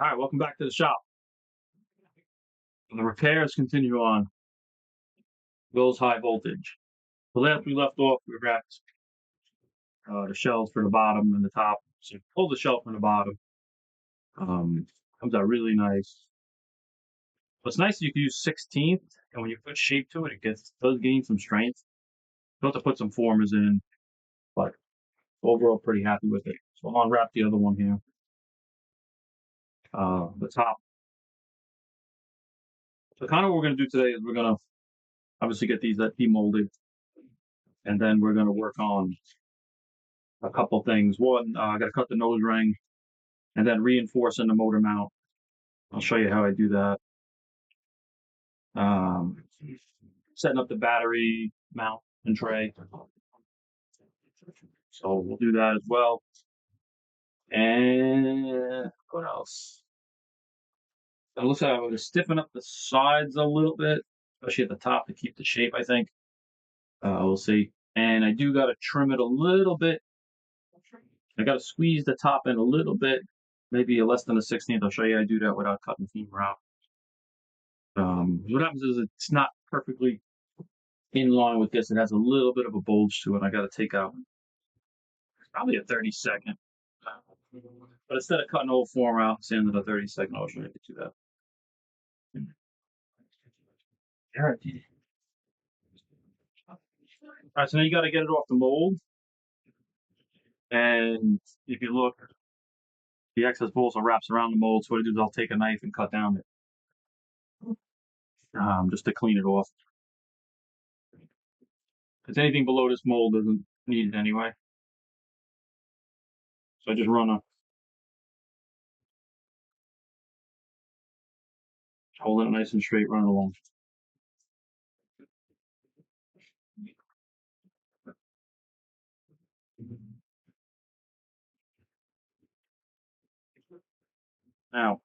All right, welcome back to the shop. And the repairs continue on. Will's high voltage. The last we left off, we wrapped the shelves for the bottom and the top. So pull the shelf from the bottom. Comes out really nice. What's nice is you can use 16th, and when you put shape to it, does gain some strength. You have to put some formers in, but overall pretty happy with it. So I'll unwrap the other one here. The top. So kind of what we're going to do today is we're going to obviously get these demolded, and then we're going to work on a couple things. One, I got to cut the nose ring and then reinforcing the motor mount. I'll show you how I do that. Setting up the battery mount and tray. So we'll do that as well. And what else? It looks like I'm going to stiffen up the sides a little bit, especially at the top to keep the shape, I think. We'll see. And I do got to trim it a little bit. I got to squeeze the top in a little bit, maybe less than a 16th. I'll show you how I do that without cutting the femur out. What happens is it's not perfectly in line with this. It has a little bit of a bulge to it. I got to take out probably a 32nd. But instead of cutting the whole form out, sanding the 32nd, I'll show you how to do that. All right. All right, so now you got to get it off the mold. And if you look, the excess bolts wraps around the mold. So what I do is I'll take a knife and cut down it, just to clean it off. Because anything below this mold doesn't need it anyway. So I just hold it nice and straight, run it along. Now,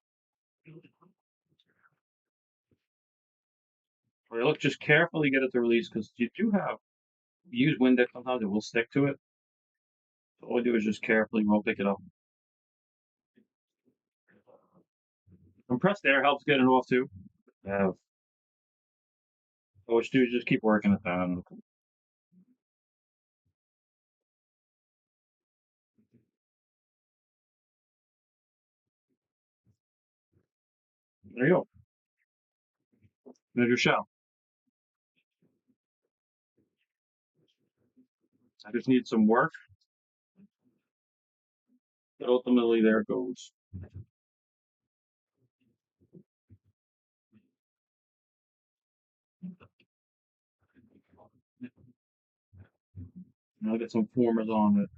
look, just carefully get it to release because you use Windex sometimes, it will stick to it. So all we do is just carefully pick it up. Compressed air helps get it off too. So what you do is just keep working it down. There you go. There's your shell. I just need some work. But ultimately, there it goes. And I'll get some formers on it.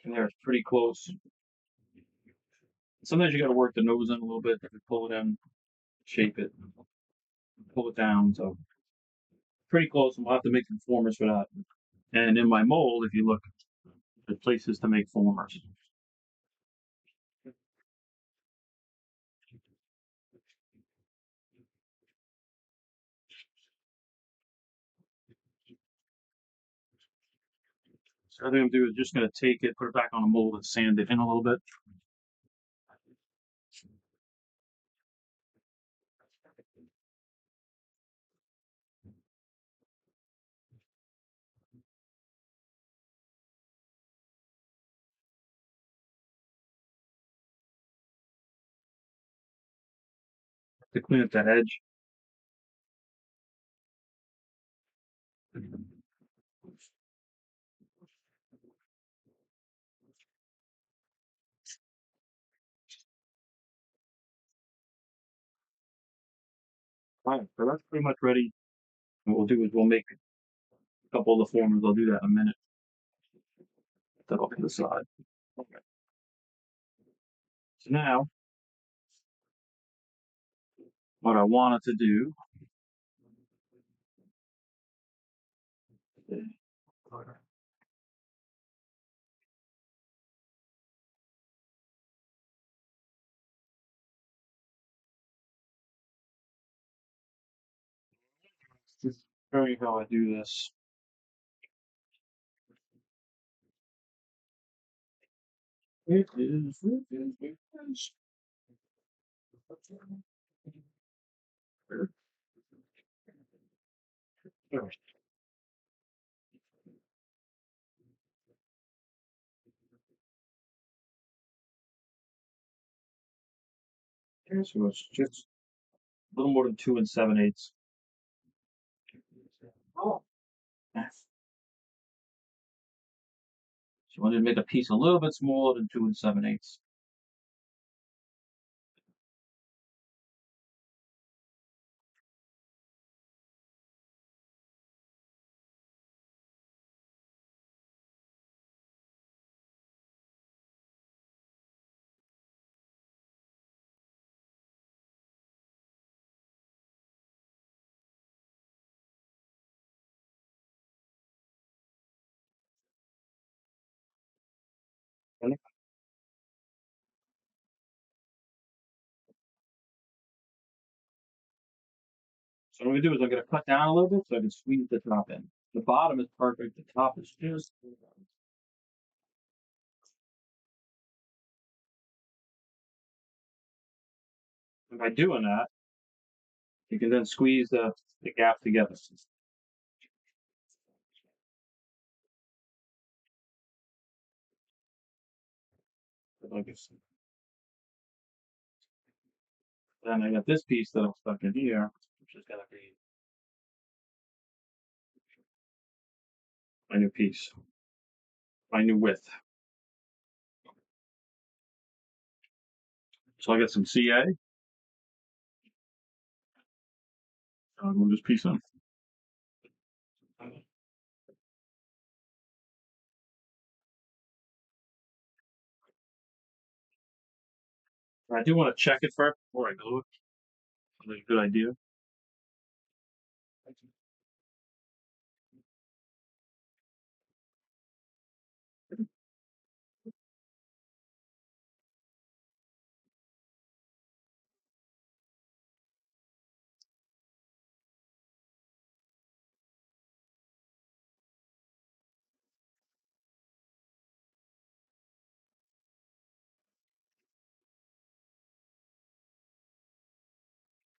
And there, it's pretty close. Sometimes you got to work the nose in a little bit. Pull it in, shape it, pull it down. So pretty close. And we'll have to make some formers for that. And in my mold, if you look, there's places to make formers. So what I'm going to do is just going to take it, put it back on the mold, and sand it in a little bit. To clean up that edge. All right, so that's pretty much ready. And what we'll do is we'll make a couple of the formers. I'll do that in a minute. Put that off to the side. Okay. So now, what I wanted to do is show you how I do this. It is. Okay, so it's just a little more than 2 7/8. Oh. So I wanted to make a piece a little bit smaller than 2 7/8. So what I'm gonna do is I'm gonna cut down a little bit so I can squeeze the top in. The bottom is perfect. The top is just. And by doing that, you can then squeeze the gap together. Like this. Then I got this piece that I'm stuck in here, which is gonna be my new piece, my new width. So I got some CA. I'll move this piece in. I do want to check it first before I glue it. That's a good idea.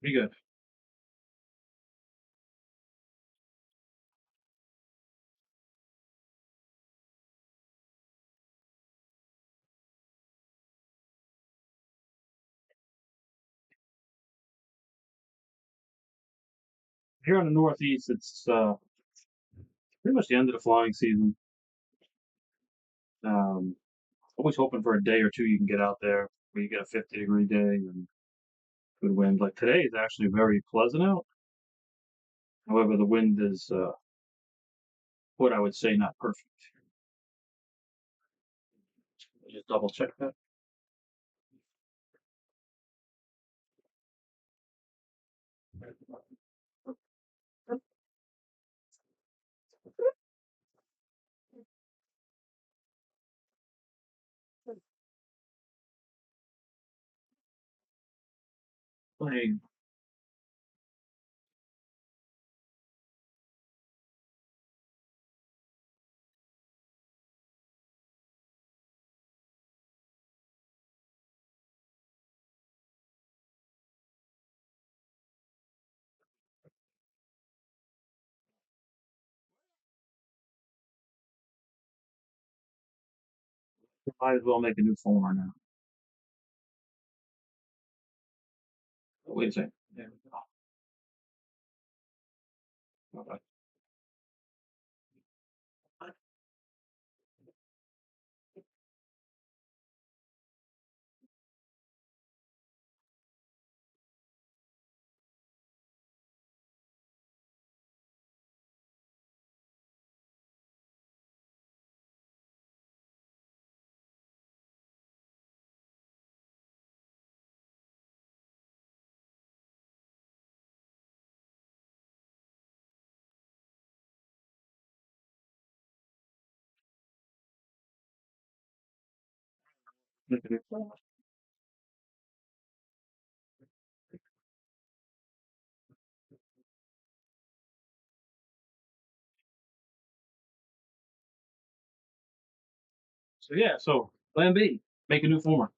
Pretty good. Here in the Northeast, it's pretty much the end of the flying season. Um, Always hoping for a day or two you can get out there where you get a 50-degree day and good wind. Like today is actually very pleasant out. However, the wind is what I would say not perfect. Just double check that. Like, might as well make a new phone right now. Oh, wait a second. There we go. Okay. Make a new phone. So yeah, so plan B, make a new former.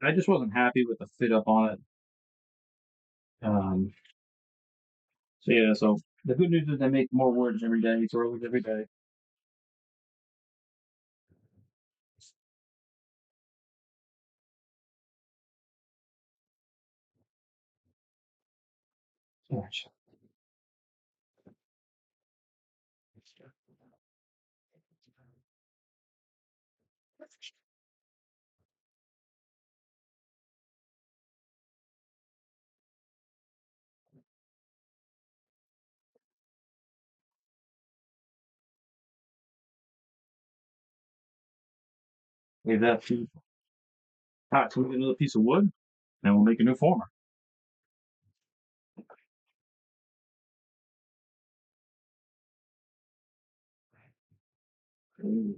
I just wasn't happy with the fit up on it. Um, so yeah, so the good news is they make more words every day, throws every day. Gosh. Leave that piece. All right, so we get another piece of wood, and we'll make a new former. Hmm.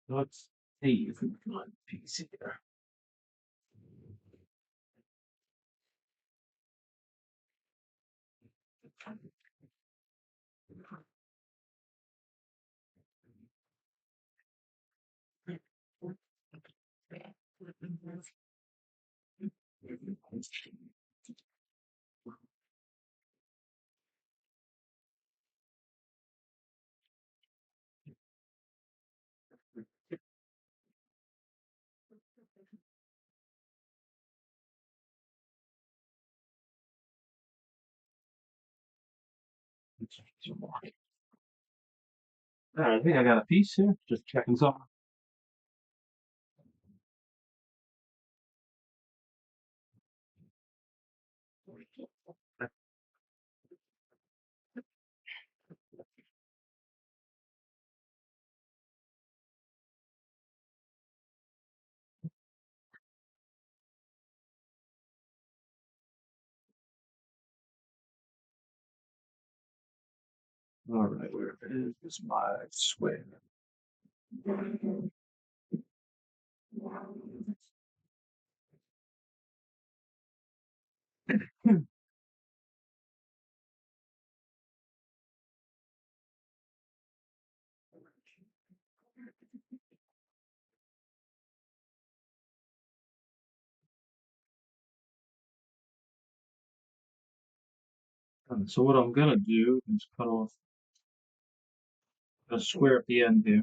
Let's see if we can find a piece here. All right, I think I got a piece here. Just checking something. All right, where is my square? So what I'm gonna do is cut off a square at the end here.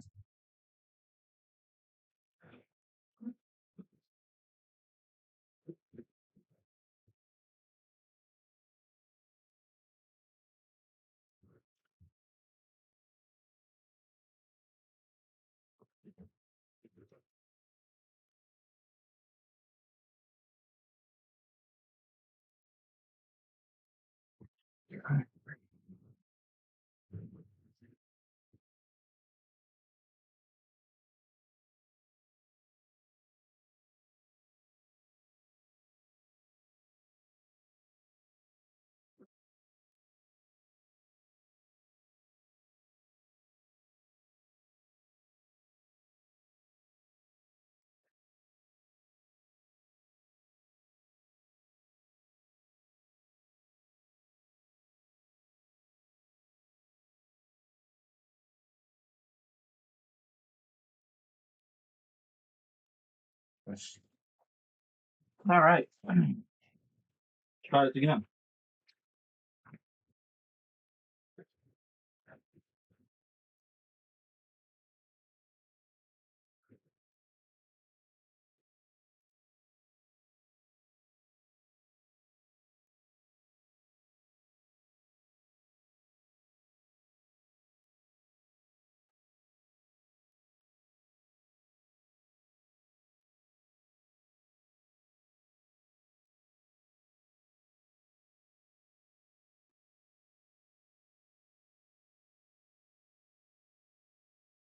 All right, try it again.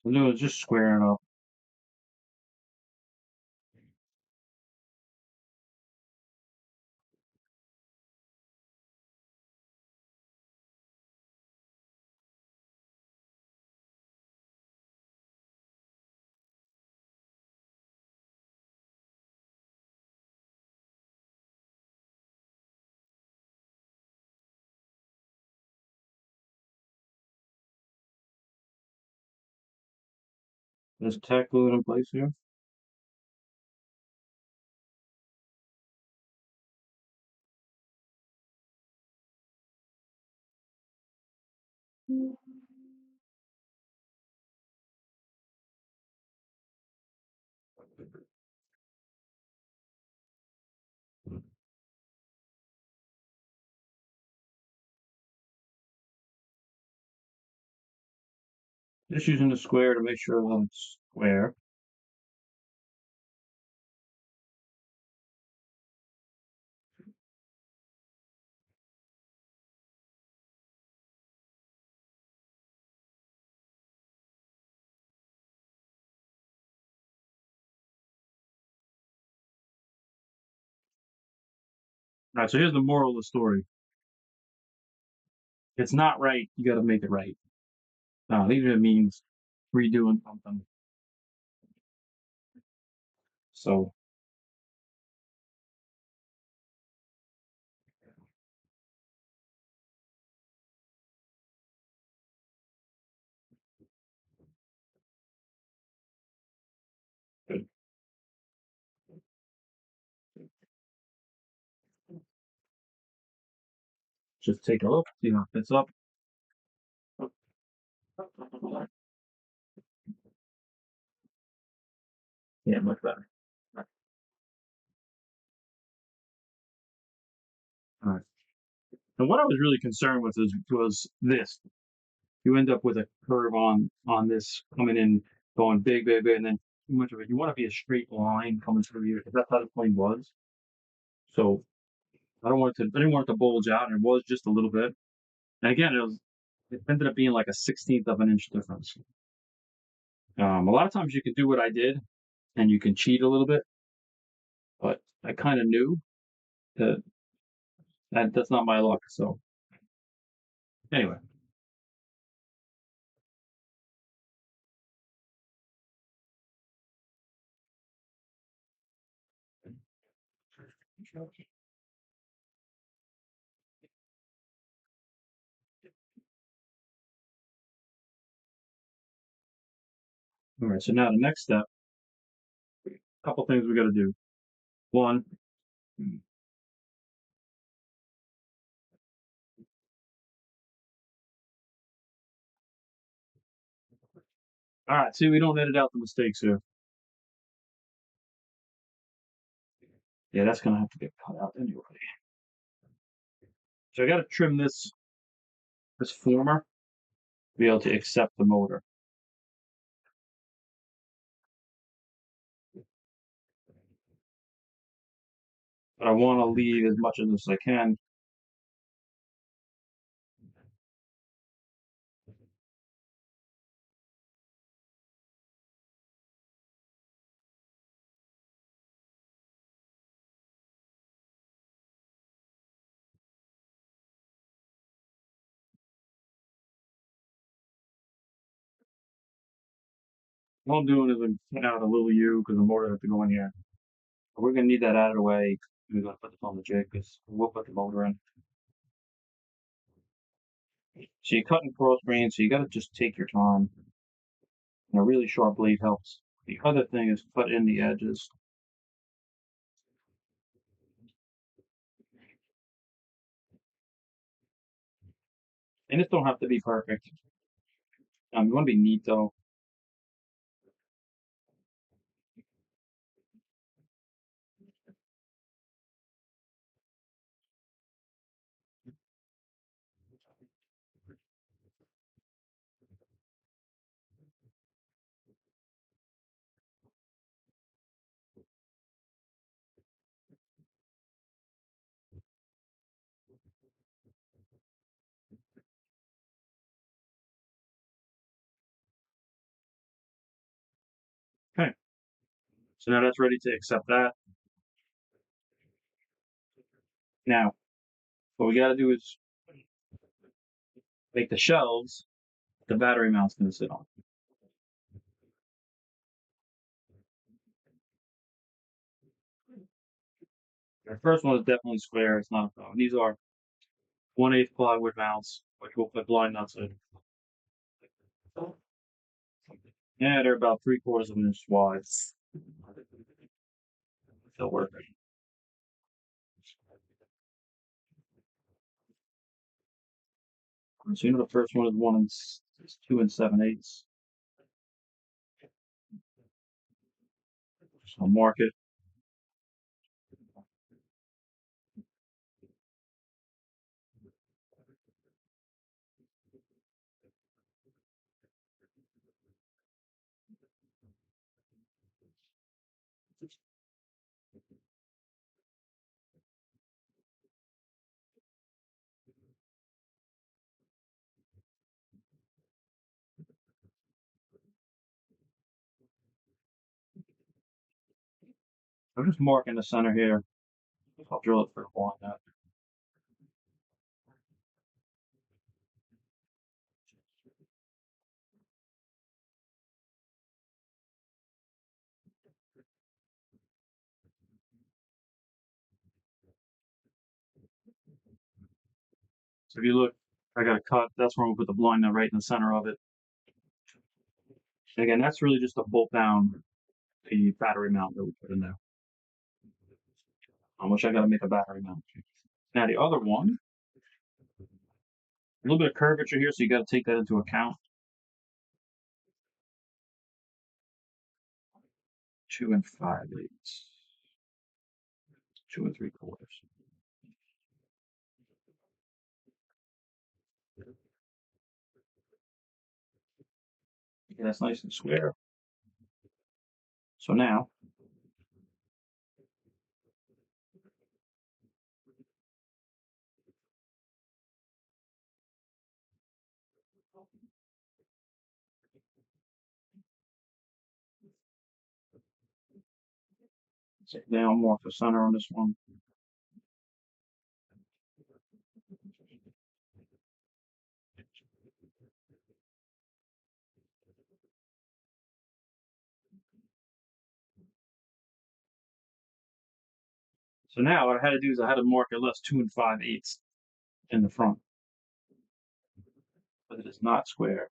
No, it's just squaring up. There's tack glued in place here. Just using the square to make sure that it's square. All right, so here's the moral of the story. If it's not right, you got to make it right. Even if it means redoing something. So just take a look, see how it fits up. Yeah, much better. All right. And what I was really concerned with was this. You end up with a curve on this coming in, going big, big, big, and then too much of it. You want to be a straight line coming through here because that's how the plane was. So I didn't want it to bulge out, and it was just a little bit. And again, it ended up being like a 16th of an inch difference. A lot of times you can do what I did, and you can cheat a little bit, but I kind of knew that, that's not my luck. So anyway, all right. So now the next step, a couple things we got to do. One, all right. See, we don't edit out the mistakes here. Yeah, that's gonna have to get cut out anyway. So I got to trim this former to be able to accept the motor. But I want to leave as much of this as I can. What I'm doing is I'm cutting out a little U because the motor has to go in here. We're gonna need that out of the way. We're gonna put this on the jig because we'll put the motor in. So you're cutting cross grain, so you got to just take your time. And a really sharp blade helps. The other thing is cut in the edges. And this don't have to be perfect. You want to be neat though. So now that's ready to accept that. Now, what we got to do is make the shelves the battery mount's going to sit on. The first one is definitely square. It's not a problem. These are 1/8 plywood mounts, which we'll put blind nuts in. Yeah, they're about 3/4 of an inch wide. They'll work. So the first one is 2 7/8. So I'll mark it. I'm just marking the center here. I'll drill it for blind nut. So if you look, I got a cut. That's where we'll put the blind nut right in the center of it. And again, that's really just to bolt down the battery mount that we put in there. On which I got to make a battery mount. Now the other one, a little bit of curvature here, so you got to take that into account. 2 5/8, 2 3/4. Okay, that's nice and square. So now, now I'll mark the center on this one. So now what I had to do is I had to mark at least 2 5/8 in the front, but it is not square.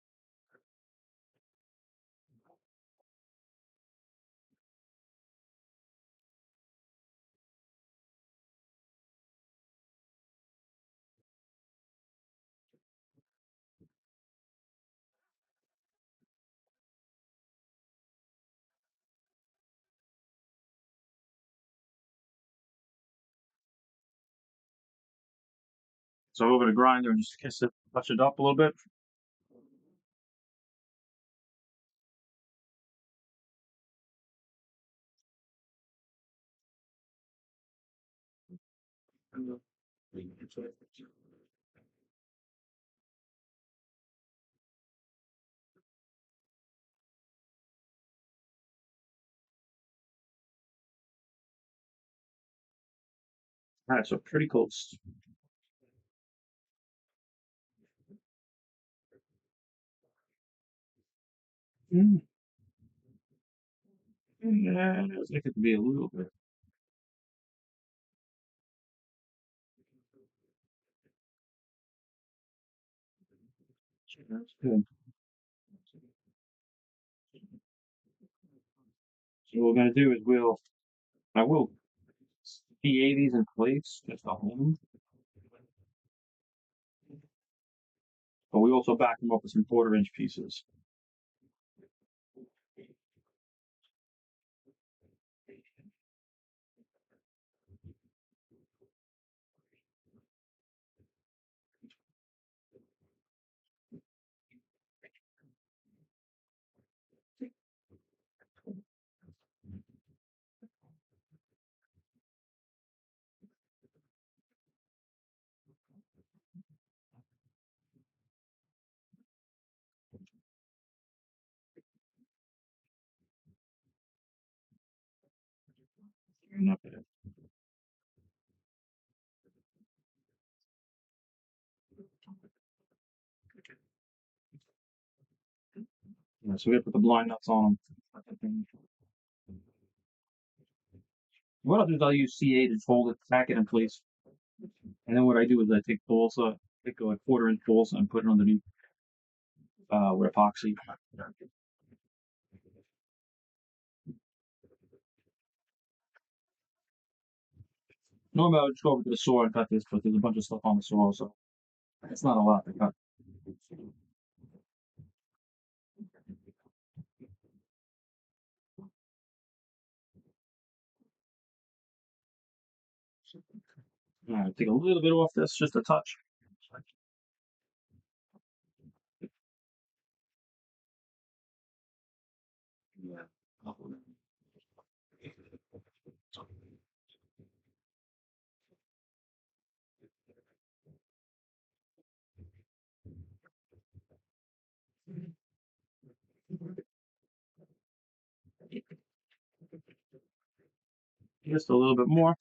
So over the grinder and just kiss it, touch it up a little bit. All right, so pretty close. Mm. Yeah, I think it could be a little bit. That's good. So what we're gonna do is I will PA these in place just to hold them, but we also back them up with some 1/4 inch pieces. Yeah, so we gotta put the blind nuts on them. What I'll do is I'll use C8 and fold it, tack it in place. And then what I do is I take balsa, take a quarter-inch balsa and put it underneath with epoxy. Normally I would just go over to the saw and cut this, but there's a bunch of stuff on the saw, so it's not a lot to cut. All right, take a little bit off this, just a touch. Yeah. Just a little bit more.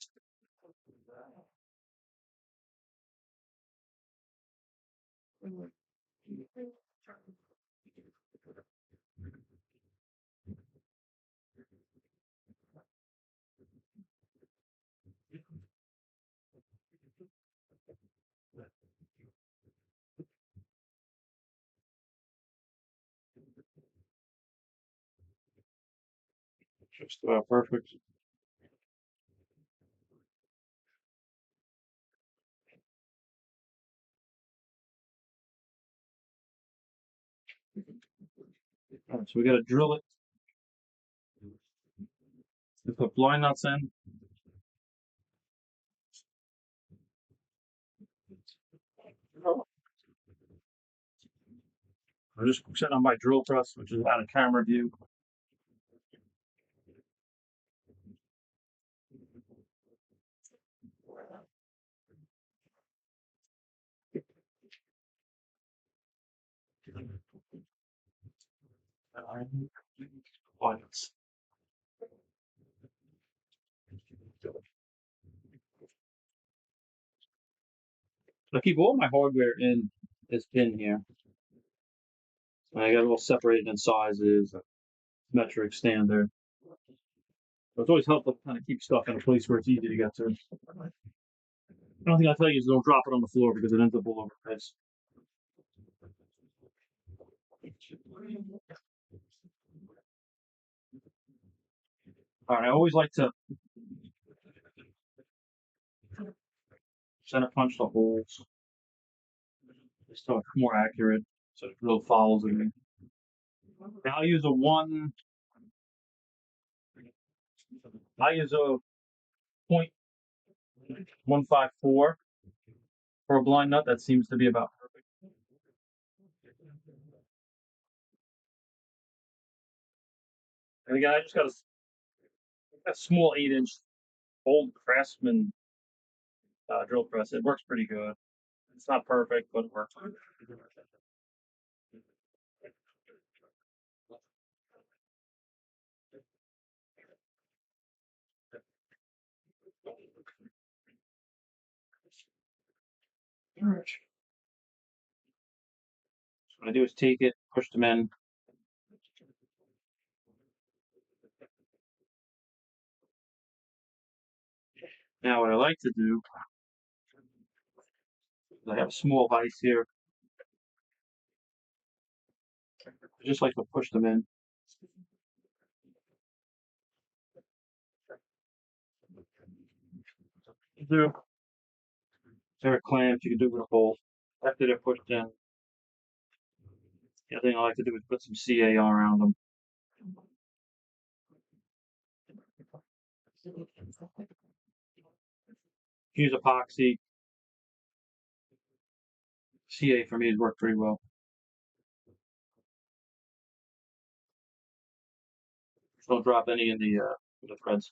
Just about perfect. All right, so we got to drill it. We put blind nuts in. I'm just sitting on my drill press, which is out of camera view. Blind nuts. I keep all my hardware in this bin here. I got it all separated in sizes, metric, standard. So it's always helpful to kind of keep stuff in a place where it's easy to get to. The only thing I tell you is don't drop it on the floor because it ends up all over the place. All right, I always like to center punch the holes just so it's more accurate, so the drill follows it. Now I'll use a 0.154 for a blind nut. That seems to be about perfect. And again, I just got a small 8-inch old Craftsman drill press. It works pretty good. It's not perfect, but it works. All right. So what I do is take it, push them in. Now what I like to do is I have a small vise here. I just like to push them in. There are clamps you can do with a hole. After they're pushed in, the other thing I like to do is put some CA around them. Use epoxy. CA for me has worked pretty well. Just don't drop any in the threads.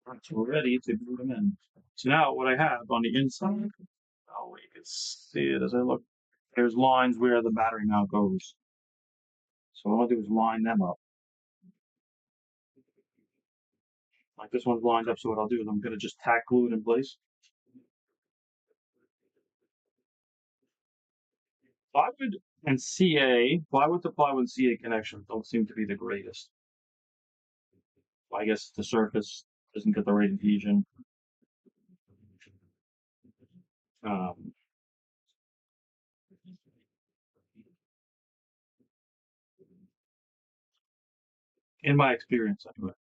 So we're ready to glue them in. So now what I have on the inside, oh, you can see it as I look. There's lines where the battery mount goes. So what I'll do is line them up. Like this one's lined up, so what I'll do is I'm going to just tack glue it in place. Plywood and plywood to plywood CA connections don't seem to be the greatest. I guess the surface doesn't get the right adhesion. Um, in my experience, anyway.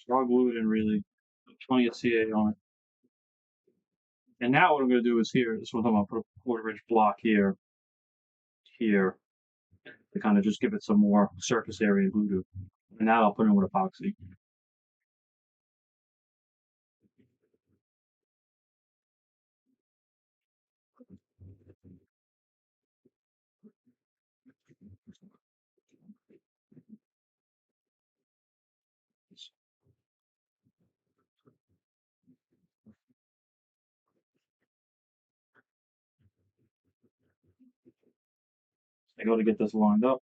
So I'll glue it in really. Plenty of CA on it. And now what I'm going to do is here, this one I'm going to put a quarter-inch block here, to kind of just give it some more surface area glue to. And now I'll put in with epoxy. I got to get this lined up.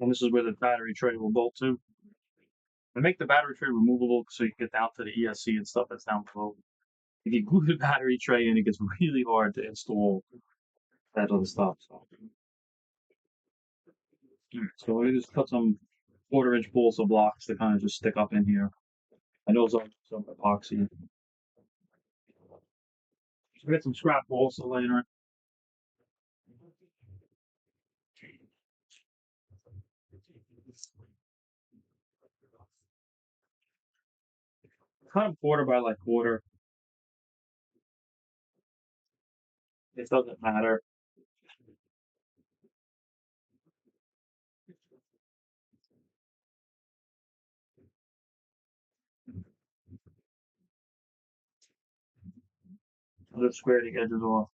And this is where the battery tray will bolt to. And make the battery tray removable so you can get down to the ESC and stuff that's down below. If you glue the battery tray in, it gets really hard to install that other stuff. So I just cut some quarter-inch balsa blocks to kind of just stick up in here. I know some epoxy. So get some scrap balsa laying around. Cut them quarter by like quarter. It doesn't matter. I'll just square the edges off.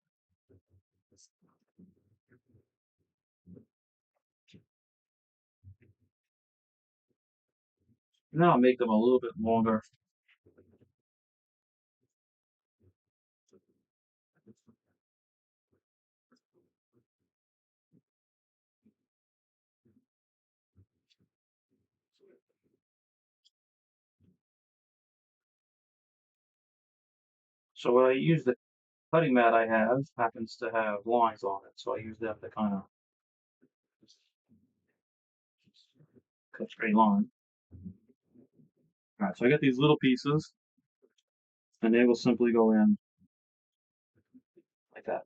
Now I'll make them a little bit longer. So what I use the cutting mat I have happens to have lines on it, so I use them to kind of cut straight line. All right, so I get these little pieces, and they will simply go in like that.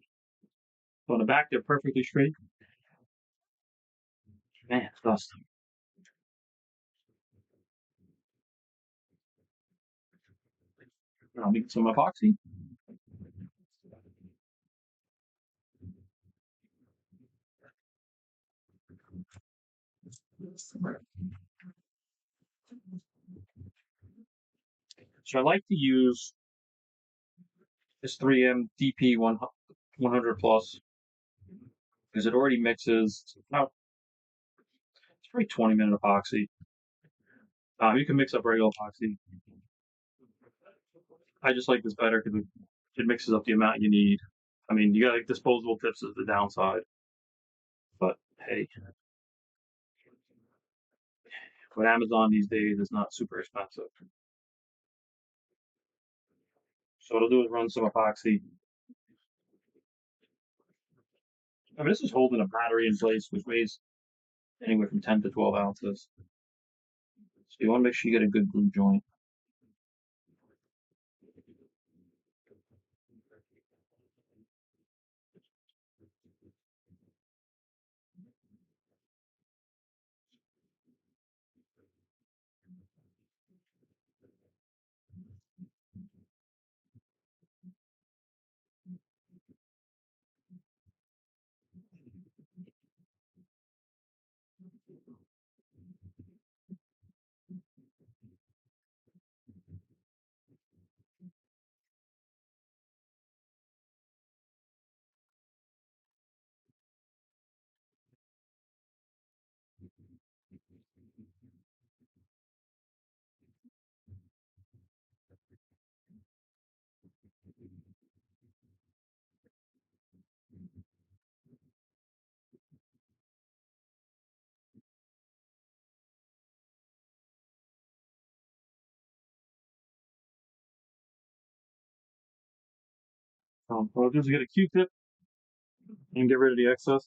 So in the back, they're perfectly straight. Man, it's dust. I'll make some epoxy. So I like to use this 3M DP 100 plus because it already mixes. Now it's probably 20-minute epoxy. You can mix up regular epoxy. I just like this better because it mixes up the amount you need. I mean, you got like disposable tips is the downside, but hey, But Amazon these days is not super expensive. So what I'll do is run some epoxy. I mean, this is holding a battery in place, which weighs anywhere from 10 to 12 ounces. So you want to make sure you get a good glue joint. What I'll do is get a Q-tip and get rid of the excess.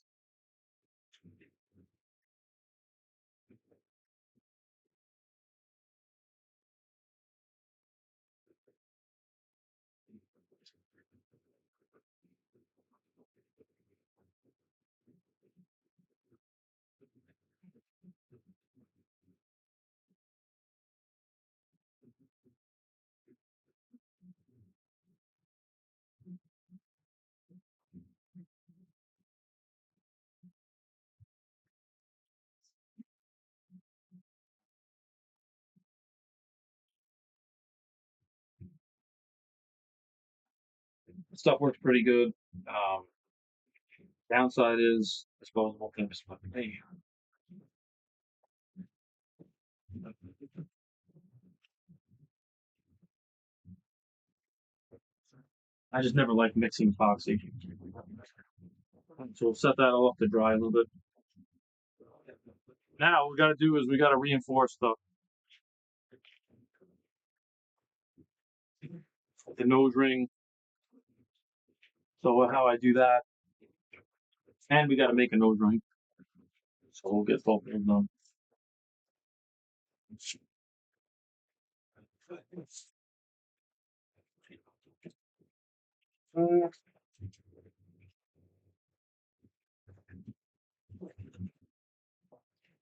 Stuff works pretty good. Downside is disposable things. Hey, I just never liked mixing epoxy. So we'll set that all up to dry a little bit. Now what we got to do is we got to reinforce the nose ring. So how I do that, and we got to make a nose ring. So we'll get both of them done.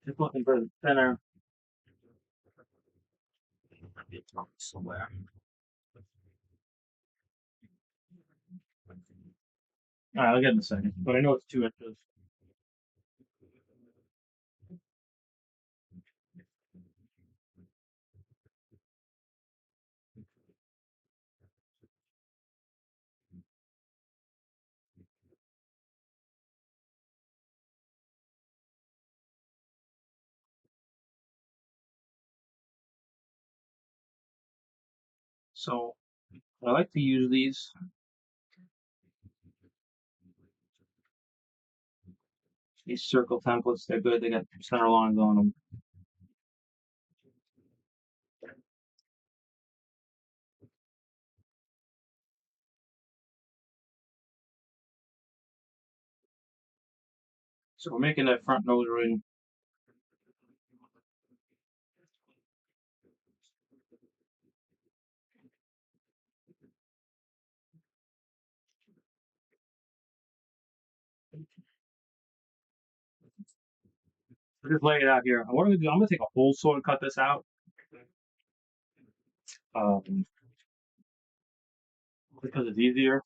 Just looking for the center. Somewhere. All right, I'll get in a second, but I know it's 2 inches. So I like to use these circle templates. They're good. They got center lines on them. So we're making that front nose ring. Just lay it out here. What I'm gonna do, I'm gonna take a hole saw and cut this out. Because it's easier.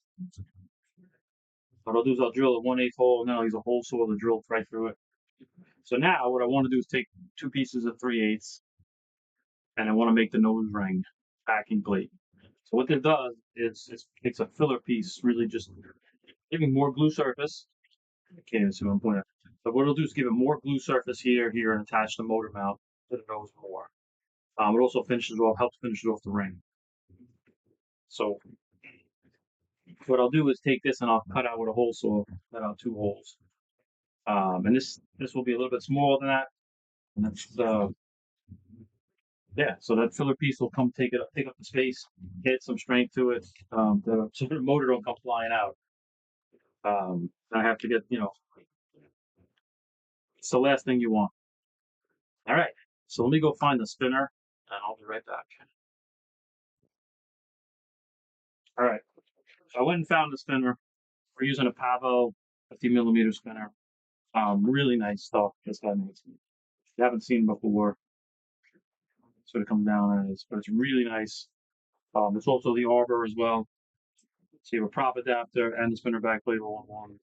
What I'll do is I'll drill a 1/8 hole, and then I'll use a hole saw to drill right through it. So now what I want to do is take 2 pieces of 3/8, and I want to make the nose ring backing plate. So what this does is it's a filler piece, really just giving more glue surface. I can't even see what I'm pointing at. But what it'll do is give it more glue surface here, and attach the motor mount to the nose more. It also finishes off, helps finish off the ring. So what I'll do is take this and I'll cut out with a hole saw, cut out 2 holes. And this will be a little bit smaller than that. And that's yeah, so that filler piece will come take up the space, get some strength to it. So the motor don't come flying out. I have to get, it's the last thing you want. All right, so let me go find the spinner, and I'll be right back. All right, so I went and found the spinner. We're using a Pavo 50 millimeter spinner. Really nice stuff. This guy makes. If you haven't seen before, sort of comes down as, but it's really nice. It's also the arbor as well. So you have a prop adapter and the spinner back plate all in one.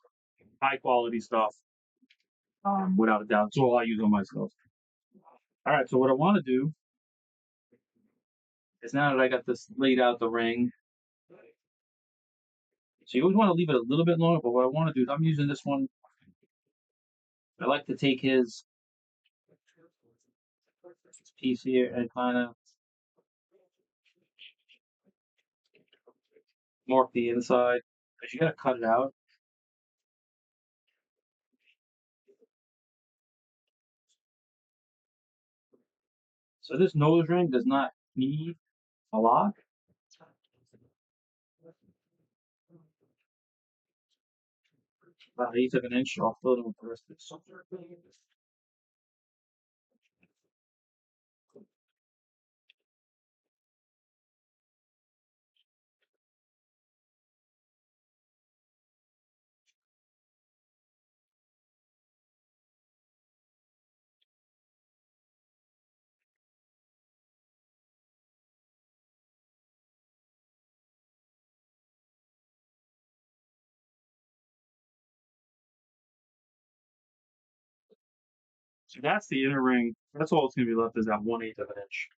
High quality stuff, without a doubt. It's all I use on my stuff. All right, so what I want to do is now that I got this laid out the ring, so you always want to leave it a little bit longer, but what I want to do is I'm using this one. I like to take his piece here and kind of mark the inside because you got to cut it out. So this nose ring does not need a lot. About 1/8 of an inch. I'll fill it with the rest of it. So that's the inner ring. That's all it's going to be left is that 1/8 of an inch.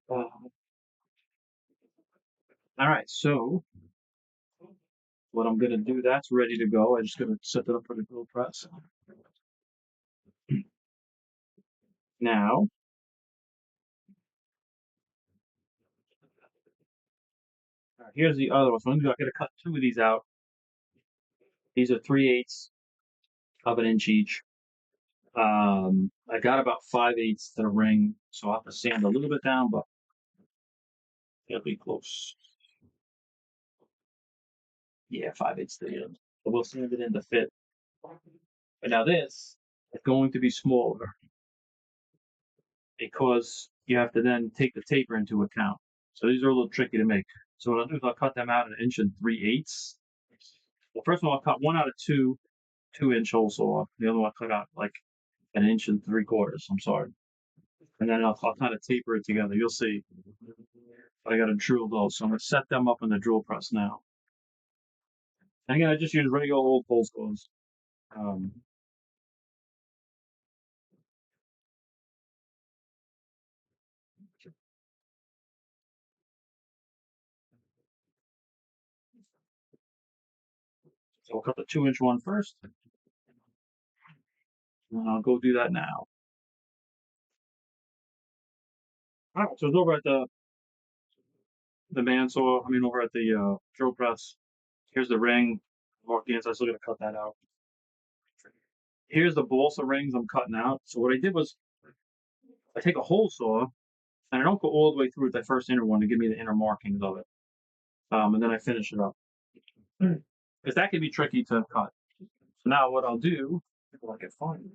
Uh, all right, so what I'm going to do, that's ready to go. I'm just going to set that up for the drill press. Now, here's the other one. So I'm going to cut 2 of these out. These are 3/8 of an inch each. I got about 5/8 to the ring, so I'll have to sand a little bit down, but it'll be close. Yeah, 5/8 to the end. But we'll sand it in to fit. But now this is going to be smaller because you have to then take the taper into account. So these are a little tricky to make. So what I'll do is I'll cut them out 1 inch and 3/8. Well, first of all, I'll cut 1 out of 2 2-inch hole saw. The other one I'll cut out like 1 inch and 3/4. I'm sorry. And then I'll kind of taper it together. You'll see. But I got to drill those. So I'm going to set them up in the drill press now. And again, I just use regular old pole saws. Um, so I'll cut the 2-inch one first. And I'll go do that now. All right, so it's over at the bandsaw. Over at the drill press. Here's the ring. Mark the inside. Still gonna cut that out. Here's the balsa rings I'm cutting out. So what I did was I take a hole saw and I don't go all the way through with that first inner one to give me the inner markings of it. And then I finish it up because that can be tricky to cut. So now what I'll do, if I can find it.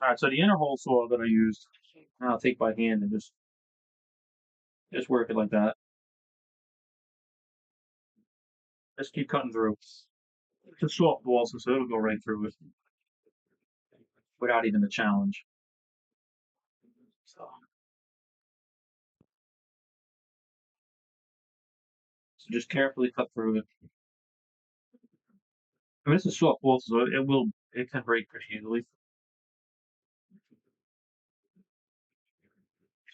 All right, so the inner hole saw that I used, I'll take by hand and just work it like that. Just keep cutting through. It's a soft balsa, so it'll go right through it without even the challenge. So just carefully cut through it. This is soft balsa, so it can break pretty easily.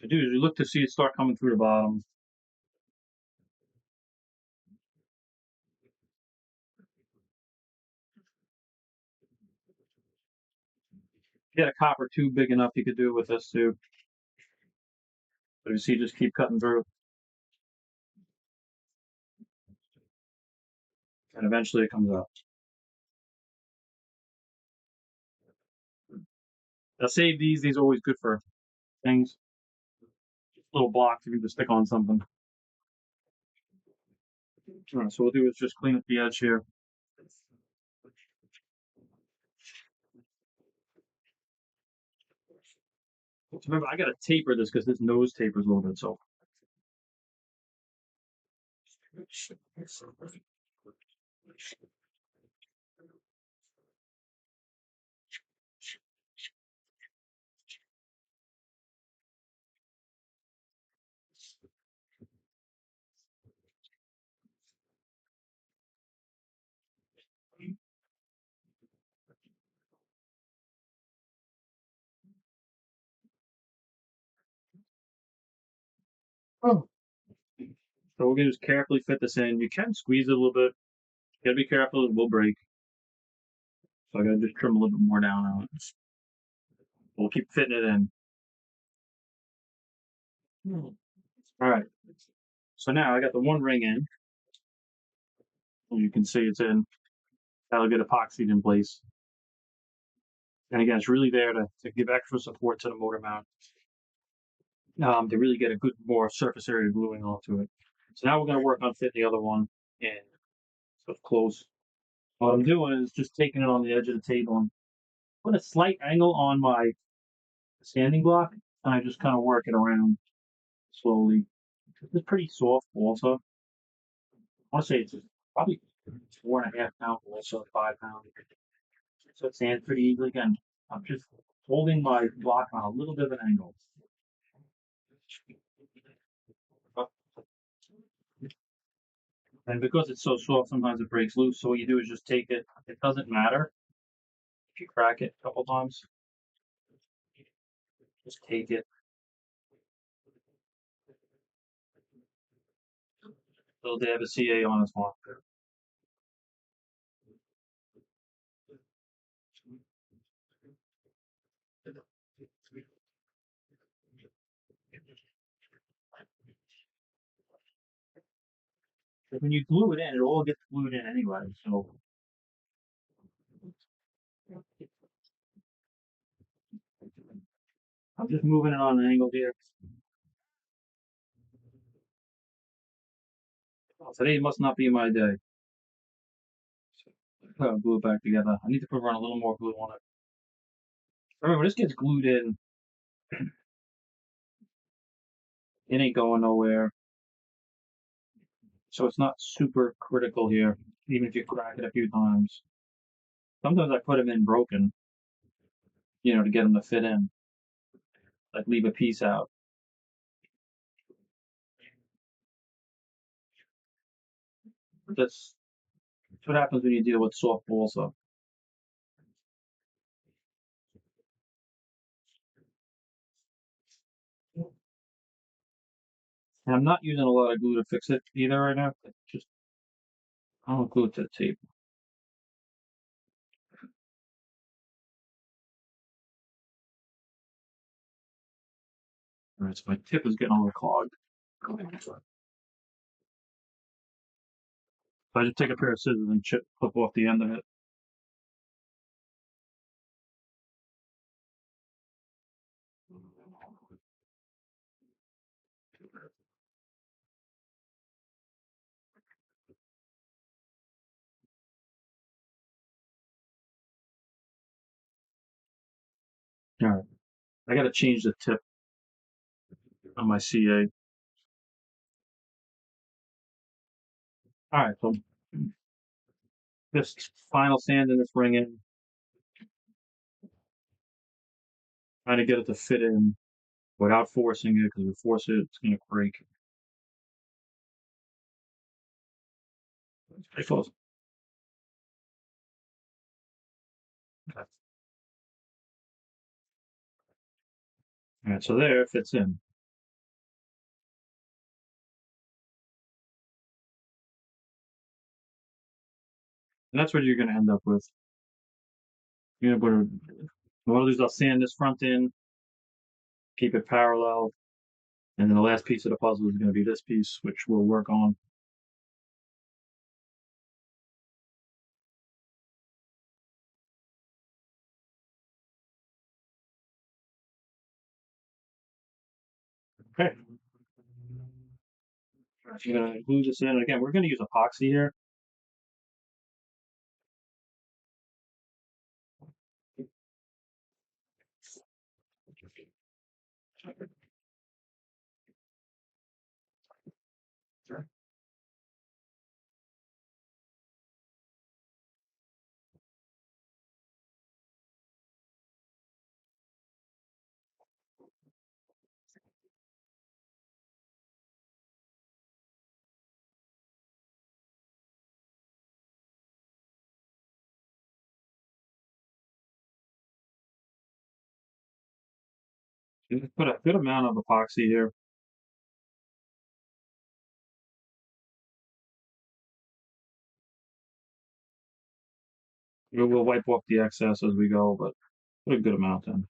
So do is you look to see it start coming through the bottom. If you had a copper tube big enough, you could do it with this too. But you see, just keep cutting through. and eventually it comes out. I'll save these. These are always good for things. Little blocks if you can stick on something. All right, so what we'll do is just clean up the edge here. Remember, I got to taper this because this nose tapers a little bit. So oh. So we're gonna just carefully fit this in. You can squeeze it a little bit. You gotta be careful; it will break. So I gotta just trim a little bit more down on it. We'll keep fitting it in. All right. So now I got the one ring in. You can see it's in. That'll get epoxied in place. And again, it's really there to give extra support to the motor mount. To really get a good more surface area gluing onto it. So now we're going to work on fitting the other one in. So it's close. What I'm doing is just taking it on the edge of the table and put a slight angle on my standing block, and I just kind of work it around slowly. It's pretty soft also. I want to say it's probably 4.5 pounds, also 5 pounds. So it sands pretty easily. Again, I'm just holding my block on a little bit of an angle. And because it's so soft, sometimes it breaks loose. So what you do is just take it. It doesn't matter if you crack it a couple times. Just take it. Little dab of CA on this one. When you glue it in, it all gets glued in anyway. So I'm just moving it on an angle here. Today must not be my day. Glue it back together. I need to put around a little more glue on it. Remember, this gets glued in. It ain't going nowhere. So it's not super critical here, even if you crack it a few times. Sometimes I put them in broken, to get them to fit in. Like leave a piece out. That's what happens when you deal with soft balsa. And I'm not using a lot of glue to fix it either right now. Just I'll glue it to the tape. All right, so my tip is getting a little clogged. So I just take a pair of scissors and clip off the end of it. All right, I got to change the tip on my CA. All right, so just final sanding this ring in. Trying to get it to fit in without forcing it, because if you force it, it's going to break. It's pretty close. Okay. All right, so there it fits in. And that's what you're going to end up with. You're going to put one of these, I'll sand this front in, keep it parallel, and then the last piece of the puzzle is going to be this piece, which we'll work on. Okay. I'm gonna glue this in. And again, we're gonna use epoxy here. Just put a good amount of epoxy here. We'll wipe off the excess as we go, but put a good amount in.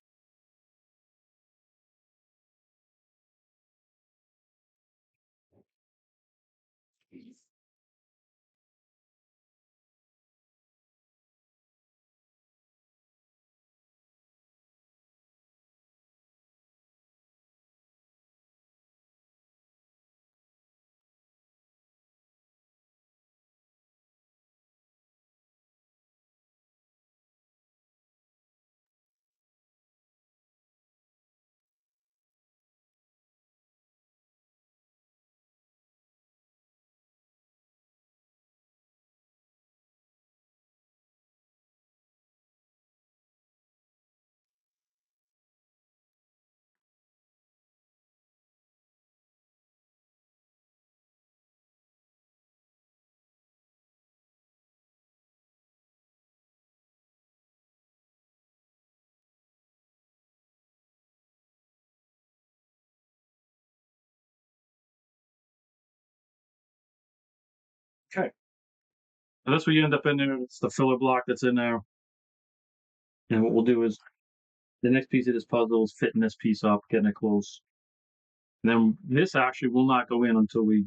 Okay. So that's what you end up in there. It's the filler block that's in there. And what we'll do is the next piece of this puzzle is fitting this piece up, getting it close. And then this actually will not go in until we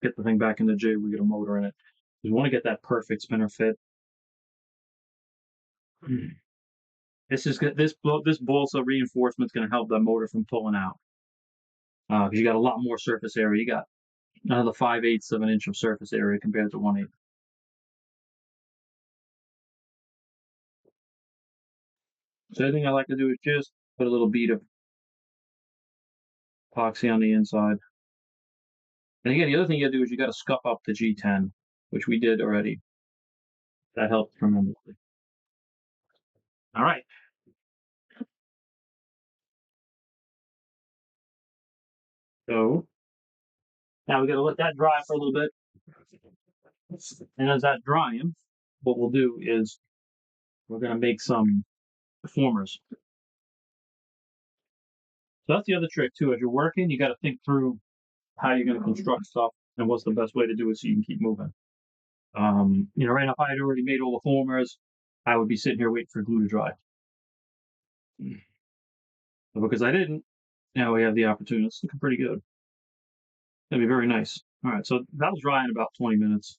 get the thing back in the jig. We get a motor in it. We want to get that perfect spinner fit. This is good. This balsa reinforcement is going to help the motor from pulling out because you got a lot more surface area. You got another 5/8 of an inch of surface area compared to 1/8. So the thing I like to do is just put a little bead of epoxy on the inside. And again, the other thing you got to do is you got to scuff up the G10, which we did already. That helped tremendously. All right. So now we got to let that dry for a little bit. And as that drying, what we'll do is we're going to make some formers. So that's the other trick too. As you're working, you got to think through how you're going to construct stuff and what's the best way to do it so you can keep moving. Right now, if I had already made all the formers, I would be sitting here waiting for glue to dry. But because I didn't, now we have the opportunity. It's looking pretty good. That'd be very nice. All right, so that'll dry in about 20 minutes.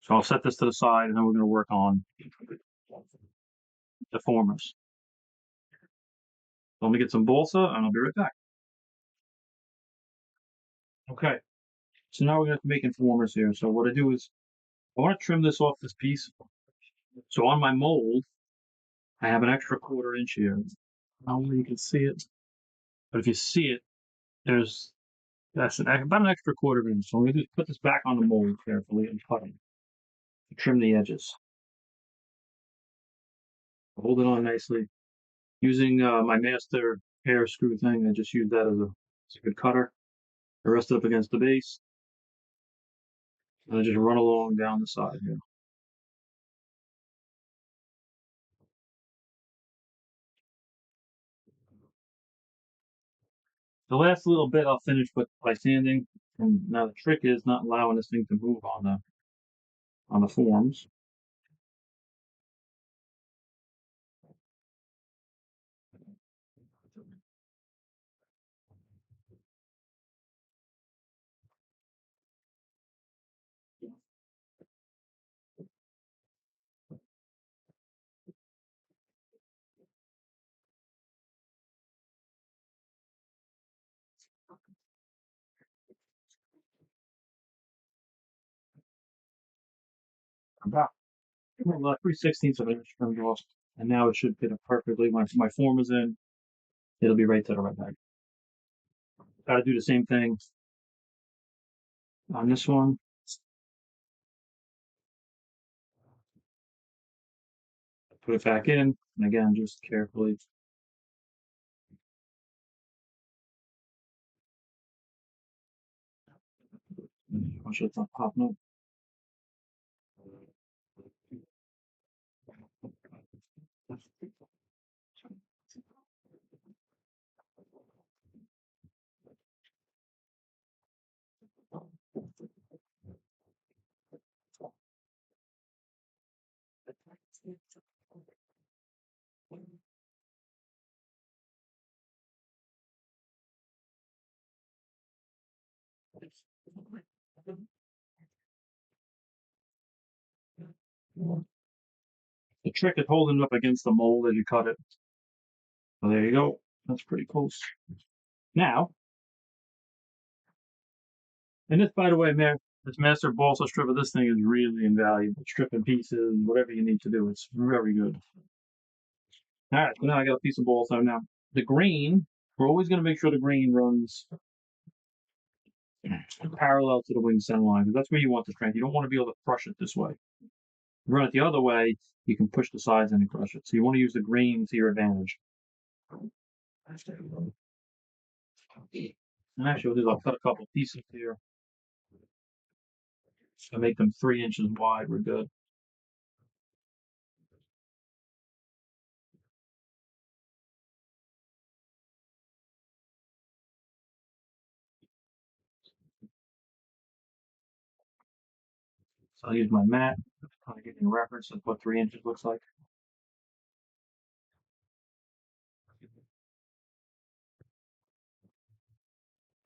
So I'll set this to the side, and then we're going to work on the formers. So let me get some balsa, and I'll be right back. Okay, so now we're going to make formers here. So what I do is I want to trim this off this piece. So on my mold, I have an extra 1/4 inch here. I don't know if you can see it, but if you see it, there's about an extra 1/4 inch. So I'm going to just put this back on the mold carefully and cut it to trim the edges. Hold it on nicely. Using my master hair screw thing, I just use that as a good cutter. I rest it up against the base, and I just run along down the side here. The last little bit I'll finish by sanding, and now the trick is not allowing this thing to move on the forms. about 3/16 of an inch trimmed off, and now it should fit it perfectly. Once my form is in, it'll be right to the right height. Got to do the same thing on this one. Put it back in, and again, just carefully. Make sure it's not popping up. The trick is holding it up against the mold as you cut it. So there you go. That's pretty close. Now, and this, by the way, man, this master balsa stripper, this thing is really invaluable. Stripping pieces, whatever you need to do, it's very good. All right, so now I got a piece of balsa. Now, the grain, we're always going to make sure the grain runs parallel to the wing center line, because that's where you want the strength. You don't want to be able to crush it this way. Run it the other way, you can push the sides in and crush it. So you want to use the grain to your advantage. And actually, what I'll do is I'll cut a couple pieces here. So make them 3 inches wide. We're good. So I'll use my mat to kind of give you a reference of what 3 inches looks like.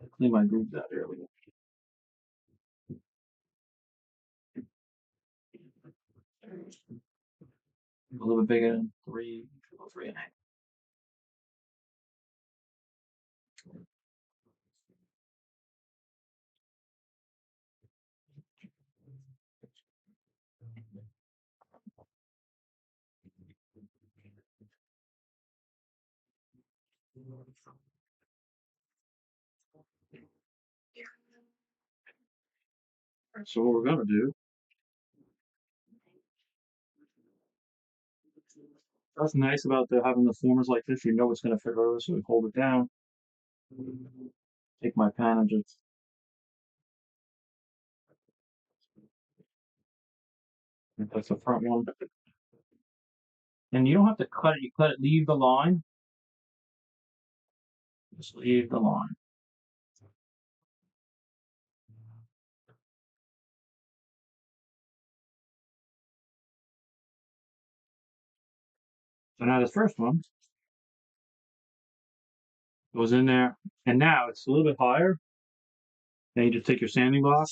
I clean my grooves out earlier. A little bit bigger than 3.5. So what we're gonna do, that's nice about having the formers like this, you know it's gonna fit over, so we hold it down. Take my pen and just that's the front one. And you don't have to cut it, you cut it, leave the line. Just leave the line. So now this first one goes in there, and now it's a little bit higher. Then you just take your sanding block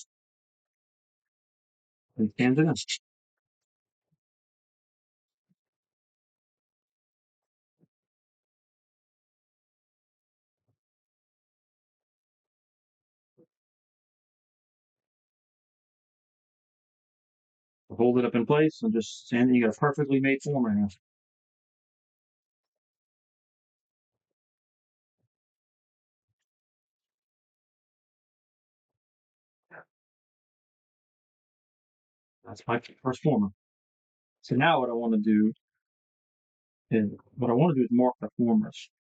and sand it in. Hold it up in place and just sand it. You got a perfectly made former now. That's my first former. So now what I want to do is mark the formers.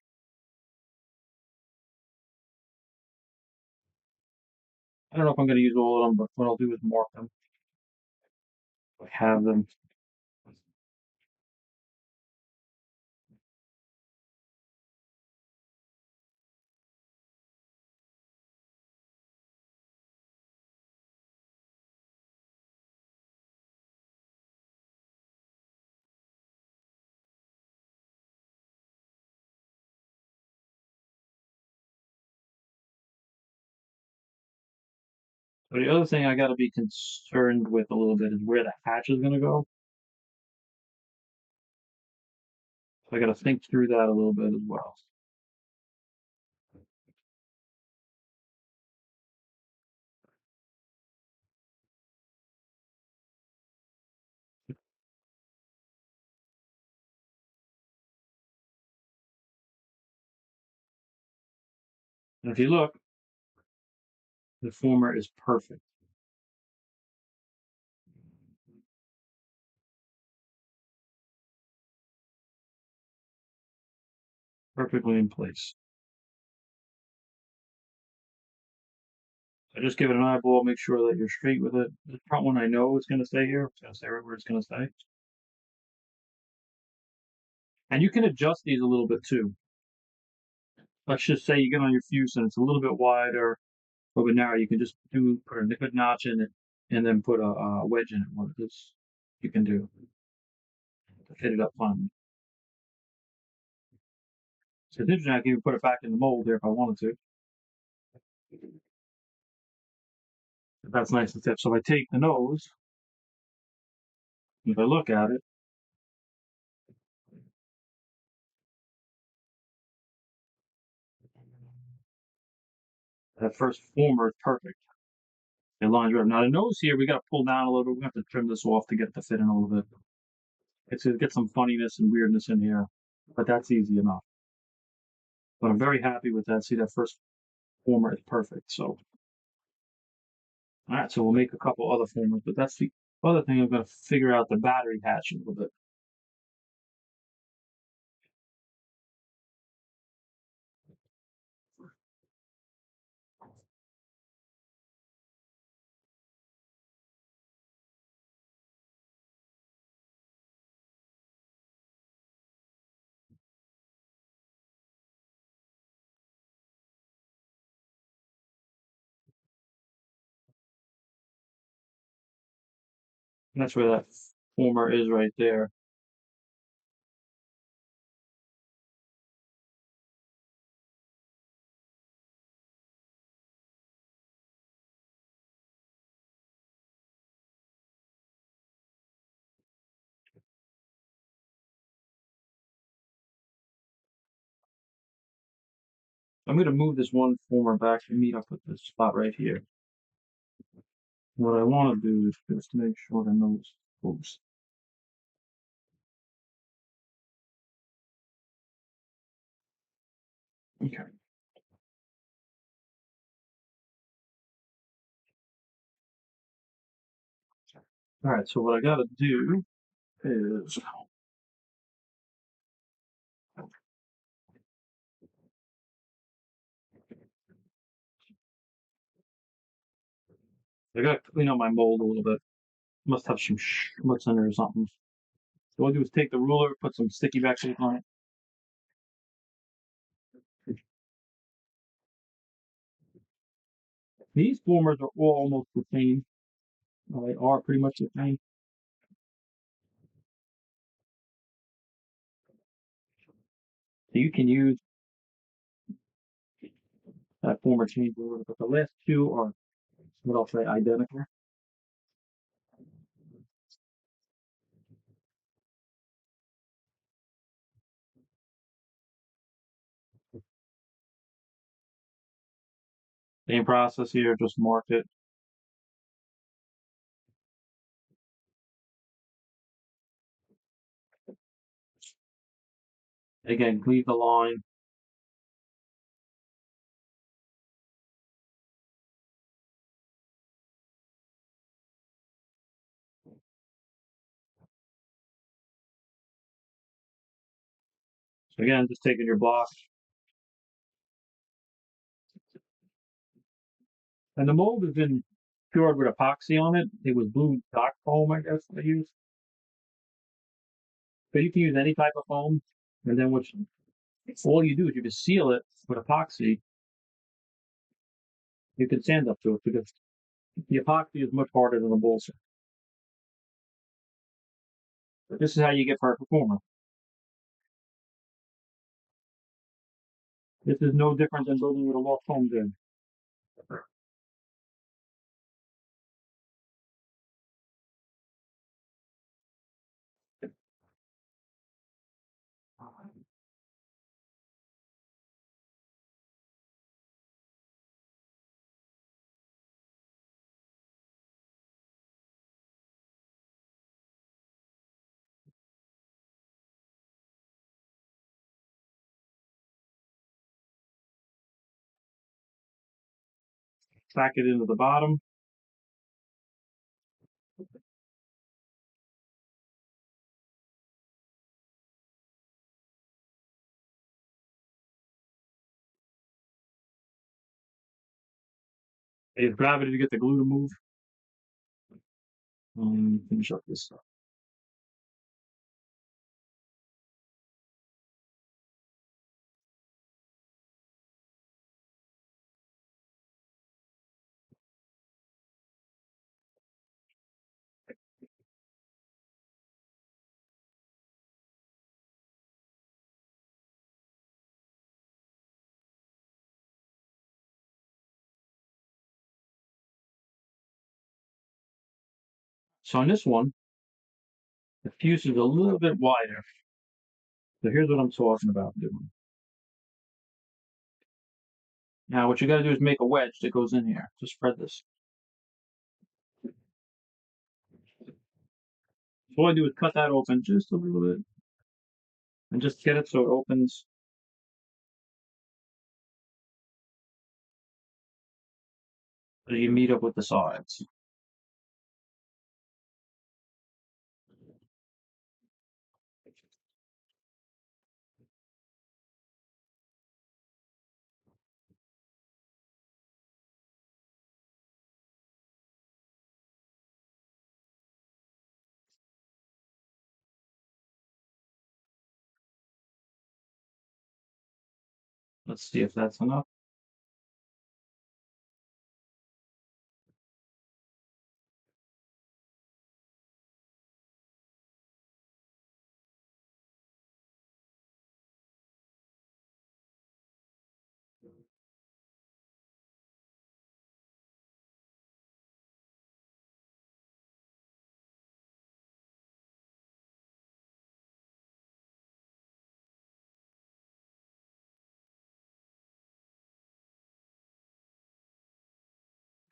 I don't know if I'm going to use all of them, but what I'll do is mark them. I have them. So the other thing I got to be concerned with a little bit is where the hatch is going to go. So I got to think through that a little bit as well. And if you look, the former is perfect. Perfectly in place. So just give it an eyeball, make sure that you're straight with it. The front one I know is going to stay here. It's going to stay right where it's going to stay. And you can adjust these a little bit too. Let's just say you get on your fuse and it's a little bit wider, a little bit narrow. You can just put a good notch in it and then put a wedge in it. What this you can do to fit it up fine. So this I can even put it back in the mold there if I wanted to. That's nice and stiff. So if I take the nose, if I look at it, that first former is perfect. It lines right. Now the nose here, we got to pull down a little bit. We have to trim this off to get it to fit in a little bit. It's to get some funniness and weirdness in here, but that's easy enough. But I'm very happy with that. See, that first former is perfect. So, all right, so we'll make a couple other formers, but that's the other thing. I'm going to figure out the battery hatch a little bit. And that's where that former is right there. I'm going to move this one former back to meet up with this spot right here. What I want to do is just make sure the nose goes. Okay. All right, so what I got to do is I got to clean up my mold a little bit. Must have some schmutz in there or something. So what I'll do is take the ruler, put some sticky back tape on it. These formers are all almost the same. They are pretty much the same. So you can use that former change order, but the last two are what I'll say identical. Same process here, just mark it. Again, leave the line. So again, just taking your block. And the mold has been cured with epoxy on it. It was blue dock foam, I guess I used. But you can use any type of foam. And then all you do is you just seal it with epoxy. You can sand up to it because the epoxy is much harder than the bullshit. But this is how you get for a performer. This is no different than building with a lost foam gym. tack it into the bottom. I use gravity to get the glue to move. Finish up this stuff. So on this one, the fuse is a little bit wider. So here's what I'm talking about doing. Now what you got to do is make a wedge that goes in here to spread this. So all I do is cut that open just a little bit and just get it so it opens. So you meet up with the sides. Let's see if that's enough.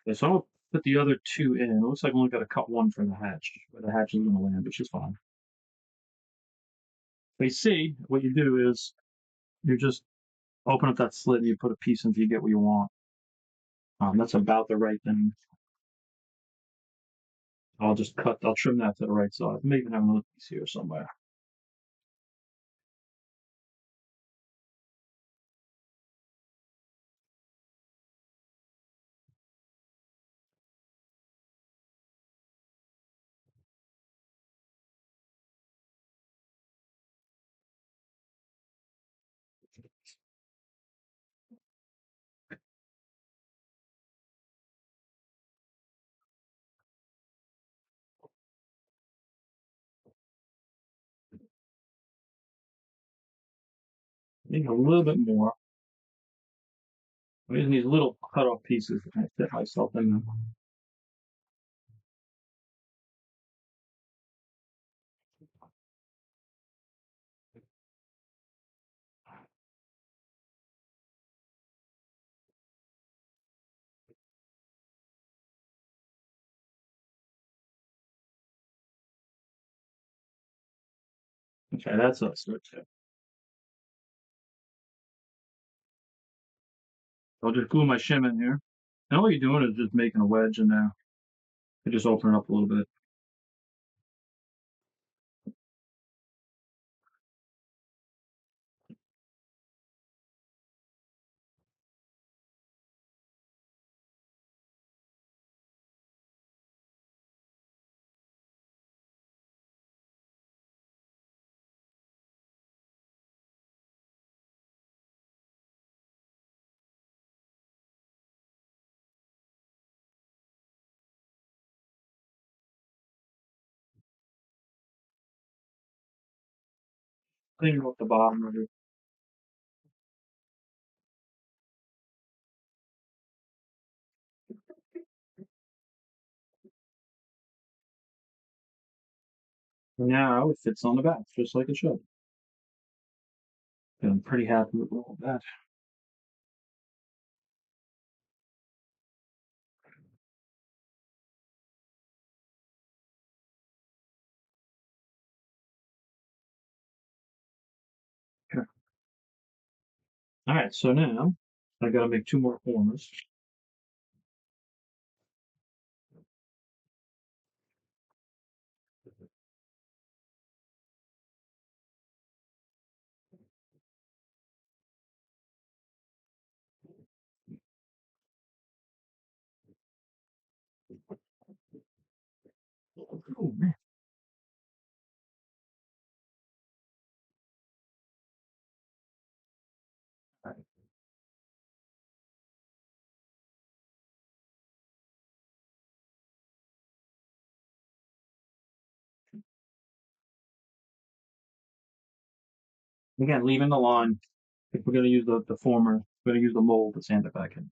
Okay, so I'm gonna put the other two in. It looks like I'm only got to cut one for the hatch, where the hatch is going to land, which is fine. But you see, what you do is you just open up that slit and you put a piece until you get what you want. That's about the right thing. I'll trim that to the right size. I may even have another piece here somewhere. Maybe a little bit more. I'm using these little cut off pieces to kind of fit myself in them. Okay, that's us. Okay. I'll just glue my shim in here. And all you're doing is just making a wedge in there. You just open it up a little bit. Clean up the bottom of it. Now it fits on the back, just like it should. And I'm pretty happy with all of that. Okay. All right, so now I got to make two more corners. Oh man. All right. Again, leaving the line. If we're going to use the former, we're going to use the mold to sand it back in.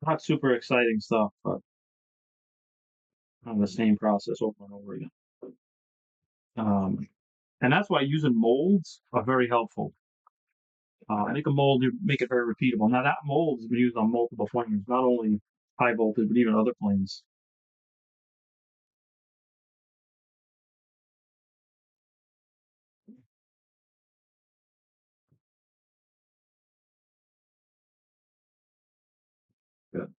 Not super exciting stuff, but the same process over and over again. Um, and that's why using molds are very helpful. I think a mold you make it very repeatable. Now that mold has been used on multiple planes, not only high voltage but even other planes. Good.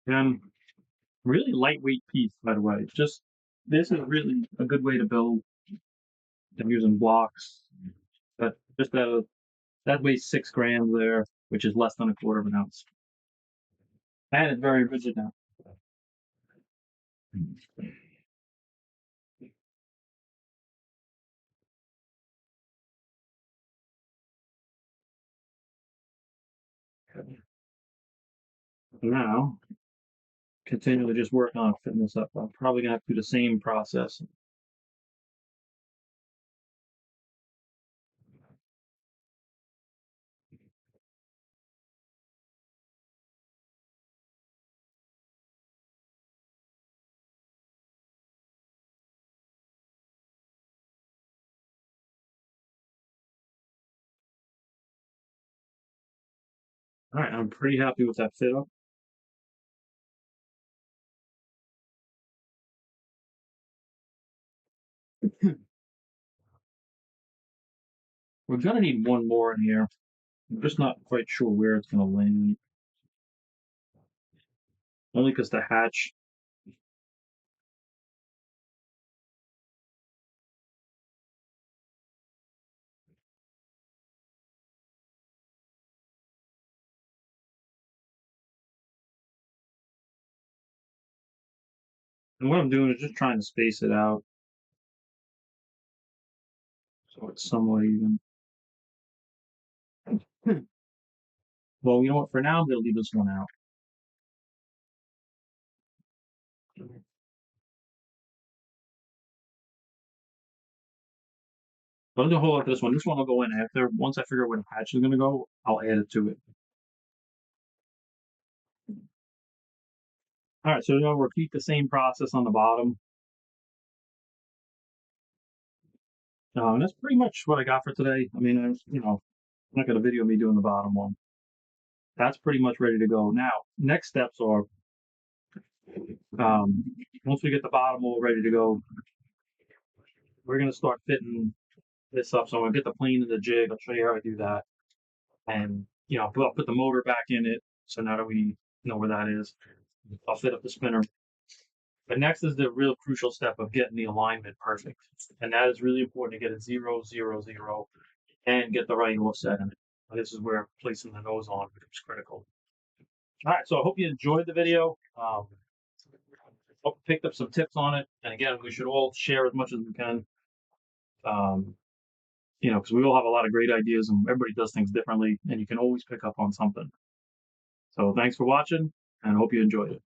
And really lightweight piece, by the way. Just this is really a good way to build. I'm using blocks that just that weighs 6 grams there, which is less than a quarter of an ounce, and it's very rigid now. Now, continue to just work on fitting this up. I'm probably gonna have to do the same process. All right, I'm pretty happy with that fit up. We're gonna need one more in here. I'm just not quite sure where it's gonna land. Only because the hatch. And what I'm doing is just trying to space it out so it's somewhat even. Well, you know what? For now, they'll leave this one out. But I'm gonna hold on to this one. This one will go in after. Once I figure out where the patch is gonna go, I'll add it to it. All right, so I'll repeat the same process on the bottom. And that's pretty much what I got for today. I mean, I'm not gonna video me doing the bottom one. That's pretty much ready to go. Now, next steps are um, once we get the bottom all ready to go, we're gonna start fitting this up. So I'm gonna get the plane in the jig. I'll show you how I do that, and I'll put the motor back in it. So now that we know where that is, I'll fit up the spinner, But next is the real crucial step of getting the alignment perfect. And that is really important to get it 0, 0, 0, and get the right offset in it. This is where placing the nose on becomes critical. All right, so I hope you enjoyed the video. Hope you picked up some tips on it. And again, we should all share as much as we can. Because we all have a lot of great ideas and everybody does things differently, and you can always pick up on something. So thanks for watching, and I hope you enjoyed it.